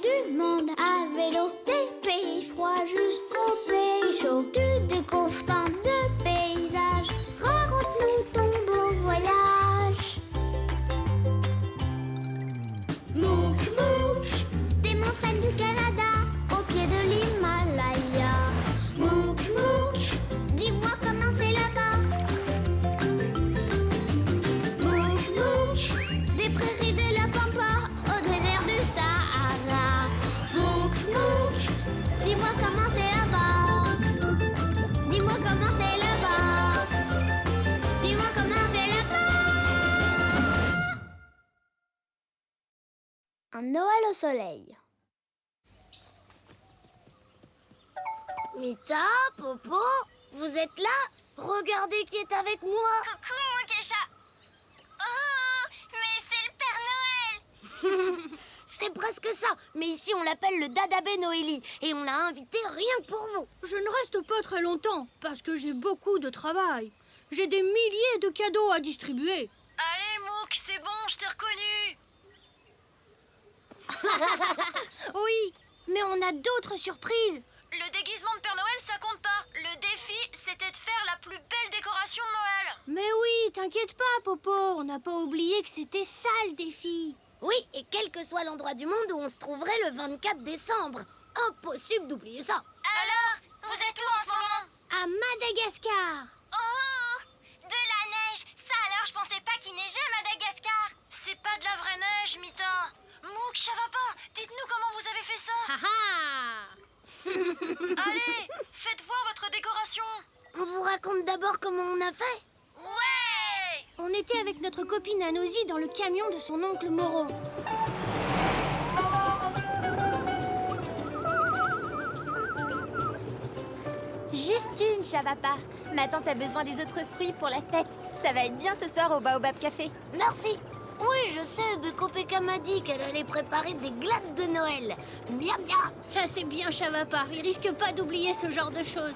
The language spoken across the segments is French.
du monde à vélo, des pays froids jusqu'aux pays chauds. Tu découvres tant de paysages, raconte-nous ton beau voyage. Mouk Mouk, des montagnes du Canada, au pied de l'Himalaya. Mouk Mouk, dis-moi comment c'est là-bas. Mouk Mouk, des prairies de la Pampa au désert du Sahara. Mouk Mouk, dis-moi comment c'est là-bas. Dis-moi comment c'est là-bas. Dis-moi comment c'est là-bas. Un Noël au soleil. Mita, Popo, vous êtes là? Regardez qui est avec moi. Coucou mon Kesha. Oh, mais c'est le Père Noël. C'est presque ça, mais ici on l'appelle le Dadabé Noélie et on l'a invité rien que pour vous. Je ne reste pas très longtemps parce que j'ai beaucoup de travail. J'ai des milliers de cadeaux à distribuer. Allez Mouk, c'est bon, je t'ai reconnu. Oui, mais on a d'autres surprises. Le déguisement de Père Noël, ça compte pas. Le défi, c'était de faire la plus belle décoration de Noël. Mais oui, t'inquiète pas, Popo. On n'a pas oublié que c'était ça le défi. Oui, et quel que soit l'endroit du monde où on se trouverait le 24 décembre. Impossible d'oublier ça. Alors, vous êtes où en ce moment? À Madagascar. Oh, de la neige. Ça alors, je pensais pas qu'il neigeait à Madagascar. C'est pas de la vraie neige, Mita. Mouk, ça va pas. Dites-nous comment vous avez fait ça. Ha ha. Allez, faites voir votre décoration. On vous raconte d'abord comment on a fait. Ouais. On était avec notre copine Anosy dans le camion de son oncle Moreau. Juste une, Chavapa. Ma tante a besoin des autres fruits pour la fête. Ça va être bien ce soir au Baobab Café. Merci. Oui, je sais, Beko Peka m'a dit qu'elle allait préparer des glaces de Noël. Miam miam. Ça c'est bien, Chavapa. Il risque pas d'oublier ce genre de choses.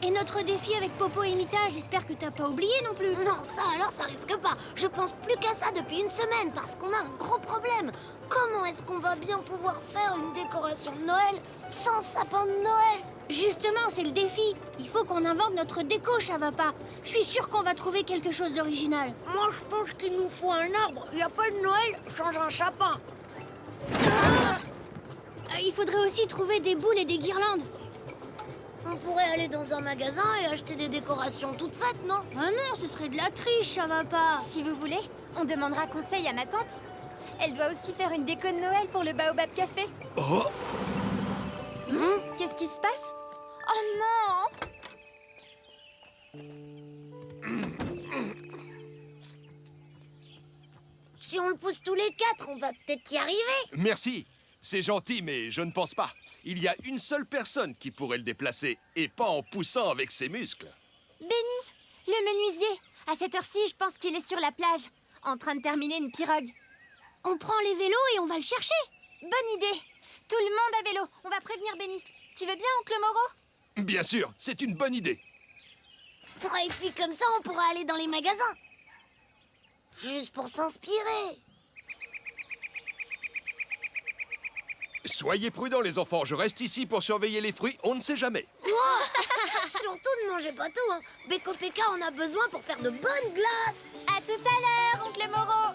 Et notre défi avec Popo et Mita, j'espère que t'as pas oublié non plus. Non, ça alors, ça risque pas. Je pense plus qu'à ça depuis une semaine parce qu'on a un gros problème. Comment est-ce qu'on va bien pouvoir faire une décoration de Noël sans sapin de Noël? Justement, c'est le défi. Il faut qu'on invente notre déco, Chavapa. Je suis sûre qu'on va trouver quelque chose d'original. Moi, je pense qu'il nous faut un arbre. Il n'y a pas de Noël, change un sapin. Il faudrait aussi trouver des boules et des guirlandes. On pourrait aller dans un magasin et acheter des décorations toutes faites, non? Ah non, ce serait de la triche, Chavapa. Si vous voulez, on demandera conseil à ma tante. Elle doit aussi faire une déco de Noël pour le Baobab Café. Oh, Qu'est-ce qui se passe? Oh non! Si on le pousse tous les quatre, on va peut-être y arriver. merci. C'est gentil, mais je ne pense pas. Il y a une seule personne qui pourrait le déplacer, et pas en poussant avec ses muscles. Benny, le menuisier. À cette heure-ci, je pense qu'il est sur la plage, en train de terminer une pirogue. On prend les vélos et on va le chercher. Bonne idée. Tout le monde à vélo. On va prévenir Benny. Tu veux bien, oncle Moreau? Bien sûr, c'est une bonne idée. Et puis comme ça, on pourra aller dans les magasins. Juste pour s'inspirer. Soyez prudents, les enfants. Je reste ici pour surveiller les fruits. On ne sait jamais. Surtout ne mangez pas tout, hein. Beko Peka en a besoin pour faire de bonnes glaces. À tout à l'heure, oncle Moreau.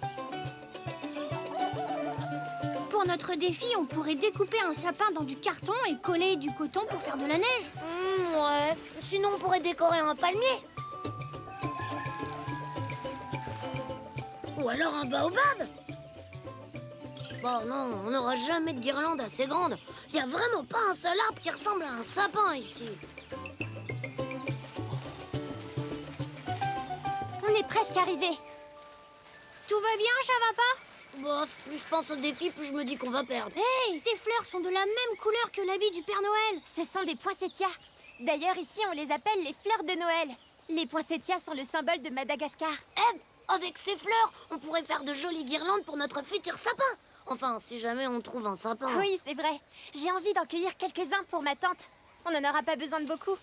Pour notre défi, on pourrait découper un sapin dans du carton et coller du coton pour faire de la neige. Ouais. Sinon, on pourrait décorer un palmier. Ou alors un baobab. Bon, non, on n'aura jamais de guirlande assez grande. Il n'y a vraiment pas un seul arbre qui ressemble à un sapin ici. On est presque arrivé. Tout va bien, Chavapa? Bof, plus je pense au défi, plus je me dis qu'on va perdre. Hey, ces fleurs sont de la même couleur que l'habit du Père Noël. Ce sont des poinsettias. D'ailleurs, ici, on les appelle les fleurs de Noël. Les poinsettias sont le symbole de Madagascar. Avec ces fleurs, on pourrait faire de jolies guirlandes pour notre futur sapin. Enfin, si jamais on trouve un sapin. Oui, c'est vrai. J'ai envie d'en cueillir quelques-uns pour ma tante. On n'en aura pas besoin de beaucoup.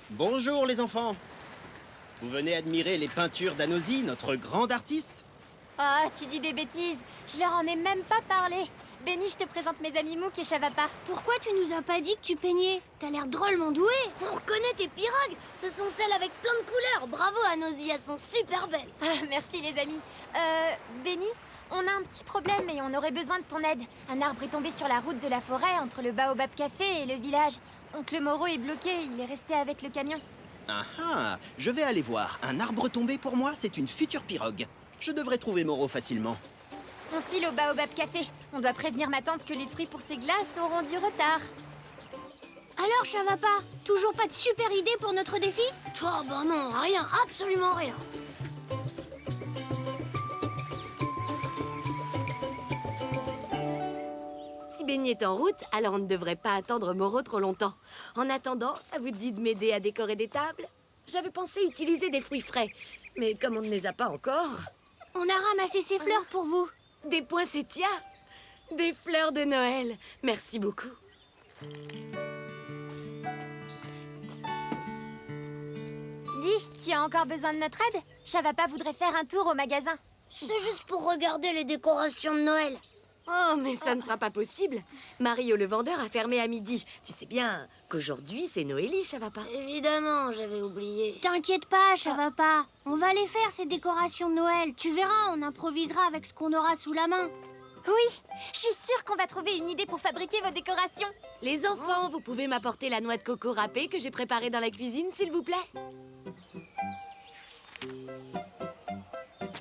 Bonjour les enfants. Vous venez admirer les peintures d'Anosy, notre grande artiste? Ah, tu dis des bêtises. Je leur en ai même pas parlé. Benny, je te présente mes amis Mouk et Chavapa. Pourquoi tu nous as pas dit que tu peignais? T'as l'air drôlement doué. On reconnaît tes pirogues. Ce sont celles avec plein de couleurs. Bravo à Nosy, elles sont super belles. Ah, merci les amis. Benny, on a un petit problème et on aurait besoin de ton aide. Un arbre est tombé sur la route de la forêt entre le Baobab Café et le village. Oncle Moreau est bloqué, il est resté avec le camion. Ah ah, je vais aller voir. Un arbre tombé pour moi, c'est une future pirogue. Je devrais trouver Moreau facilement. On file au Baobab Café. On doit prévenir ma tante que les fruits pour ses glaces auront du retard. Alors, Chavapa, toujours pas de super idée pour notre défi? Oh bah non, rien, absolument rien. Si Benny est en route, alors on ne devrait pas attendre Moreau trop longtemps. En attendant, ça vous dit de m'aider à décorer des tables? J'avais pensé utiliser des fruits frais, mais comme on ne les a pas encore... On a ramassé ces fleurs pour vous. Des poinsettias, des fleurs de Noël. Merci beaucoup. Dis, tu as encore besoin de notre aide? Chavapa voudrait faire un tour au magasin. C'est juste pour regarder les décorations de Noël. Oh, mais ça ne sera pas possible. Mario le vendeur a fermé à midi. Tu sais bien qu'aujourd'hui, c'est Noélie, Chavapa. Évidemment, j'avais oublié. T'inquiète pas, Chavapa. On va les faire, ces décorations de Noël. Tu verras, on improvisera avec ce qu'on aura sous la main. Oui, je suis sûre qu'on va trouver une idée pour fabriquer vos décorations. Les enfants, vous pouvez m'apporter la noix de coco râpée que j'ai préparée dans la cuisine, s'il vous plaît?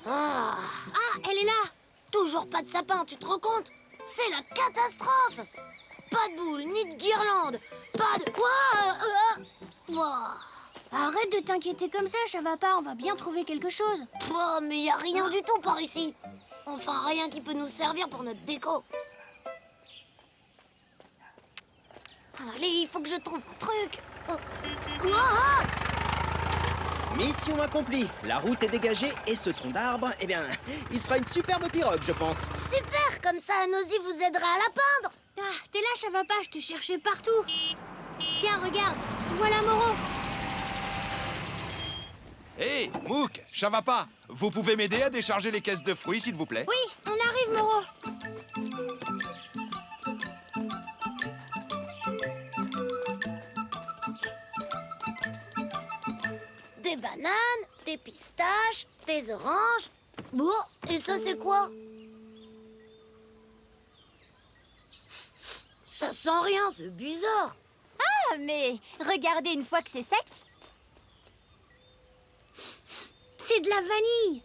Ah, Elle est là. toujours pas de sapin, tu te rends compte? C'est la catastrophe. Pas de boule, ni de guirlande. Pas de... Ouah. Arrête de t'inquiéter comme ça, Chavapa. On va bien trouver quelque chose. Oh, mais y a rien du tout par ici. Enfin, rien qui peut nous servir pour notre déco. Allez, il faut que je trouve un truc. Ouah. Mission accomplie. La route est dégagée et ce tronc d'arbre, eh bien, il fera une superbe pirogue, je pense. Super, comme ça, Nosy vous aidera à la peindre. Ah, t'es là, Chavapa. Je te cherchais partout. Tiens, regarde. Voilà Moreau. Hé, Mouk, Chavapa, vous pouvez m'aider à décharger les caisses de fruits, s'il vous plaît? Oui, on arrive, Moreau. Des bananes, des pistaches, des oranges. Bon, et ça c'est quoi? Ça sent rien, c'est bizarre. Ah, mais regardez une fois que c'est sec. C'est de la vanille.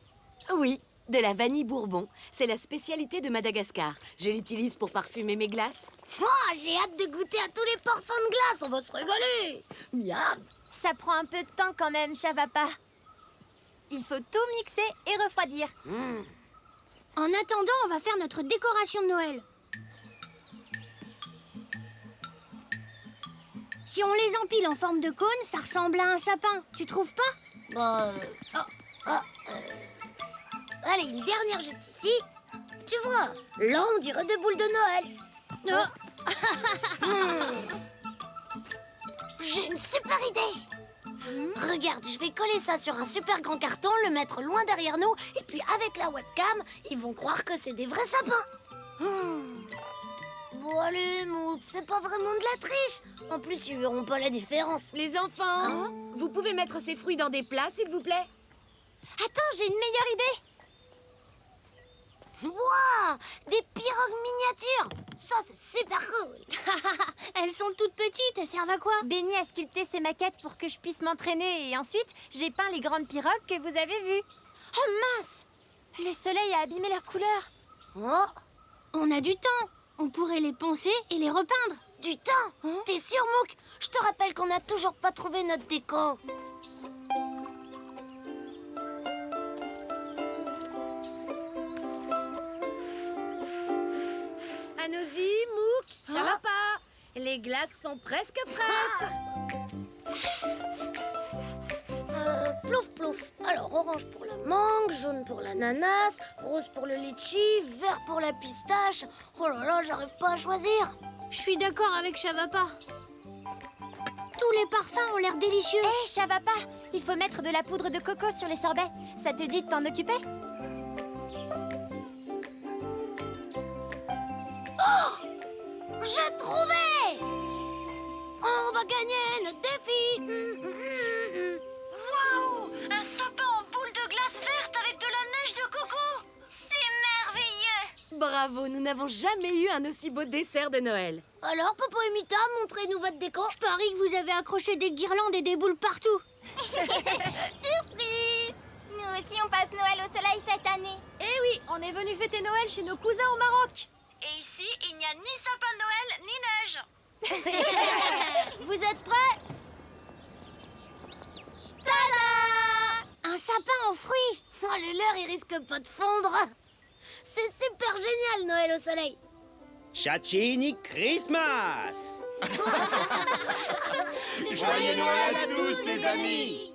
Oui, de la vanille bourbon. C'est la spécialité de Madagascar. Je l'utilise pour parfumer mes glaces. Oh, j'ai hâte de goûter à tous les parfums de glace, on va se régaler. Miam. Ça prend un peu de temps quand même, Chavapa. Il faut tout mixer et refroidir. En attendant, on va faire notre décoration de Noël. Si on les empile en forme de cône, ça ressemble à un sapin. Tu trouves pas? Bah, allez, une dernière juste ici. Tu vois, là on dirait des boules de Noël. J'ai une super idée. Regarde, je vais coller ça sur un super grand carton, le mettre loin derrière nous, et puis avec la webcam, ils vont croire que c'est des vrais sapins. Bon allez, Mouk, c'est pas vraiment de la triche. En plus, ils verront pas la différence. Les enfants, vous pouvez mettre ces fruits dans des plats, s'il vous plaît? Attends, j'ai une meilleure idée. Waouh, des pirogues miniatures. Ça, c'est super cool. Elles sont toutes petites, elles servent à quoi? Benny a sculpté ces maquettes pour que je puisse m'entraîner et ensuite, j'ai peint les grandes pirogues que vous avez vues. Oh mince! Le soleil a abîmé leurs couleurs. Oh, On a du temps. On pourrait les poncer et les repeindre. du temps. T'es sûr, Mouk? Je te rappelle qu'on n'a toujours pas trouvé notre déco. Anosy, Mouk, Chavapa, les glaces sont presque prêtes. Plouf, plouf. Alors, orange pour la mangue, jaune pour l'ananas, rose pour le litchi, vert pour la pistache. Oh là là, j'arrive pas à choisir. Je suis d'accord avec Chavapa. Tout Tous les parfums ont l'air délicieux. Hé, Chavapa, il faut mettre de la poudre de coco sur les sorbets. Ça te dit de t'en occuper? J'ai trouvé! On va gagner notre défi! Waouh! Un sapin en boule de glace verte avec de la neige de coco! C'est merveilleux! Bravo, nous n'avons jamais eu un aussi beau dessert de Noël. Alors, Popo et Mita, montrez-nous votre déco. Je parie que vous avez accroché des guirlandes et des boules partout. Surprise! Nous aussi, on passe Noël au soleil cette année. Eh oui, on est venu fêter Noël chez nos cousins au Maroc. Et ici, il n'y a ni sapin de Noël, ni neige. Vous êtes prêts? Un sapin aux fruits. Oh, le leur, il risque pas de fondre. C'est super génial, Noël au soleil. Chachini Christmas! Joyeux Noël à tous, les amis!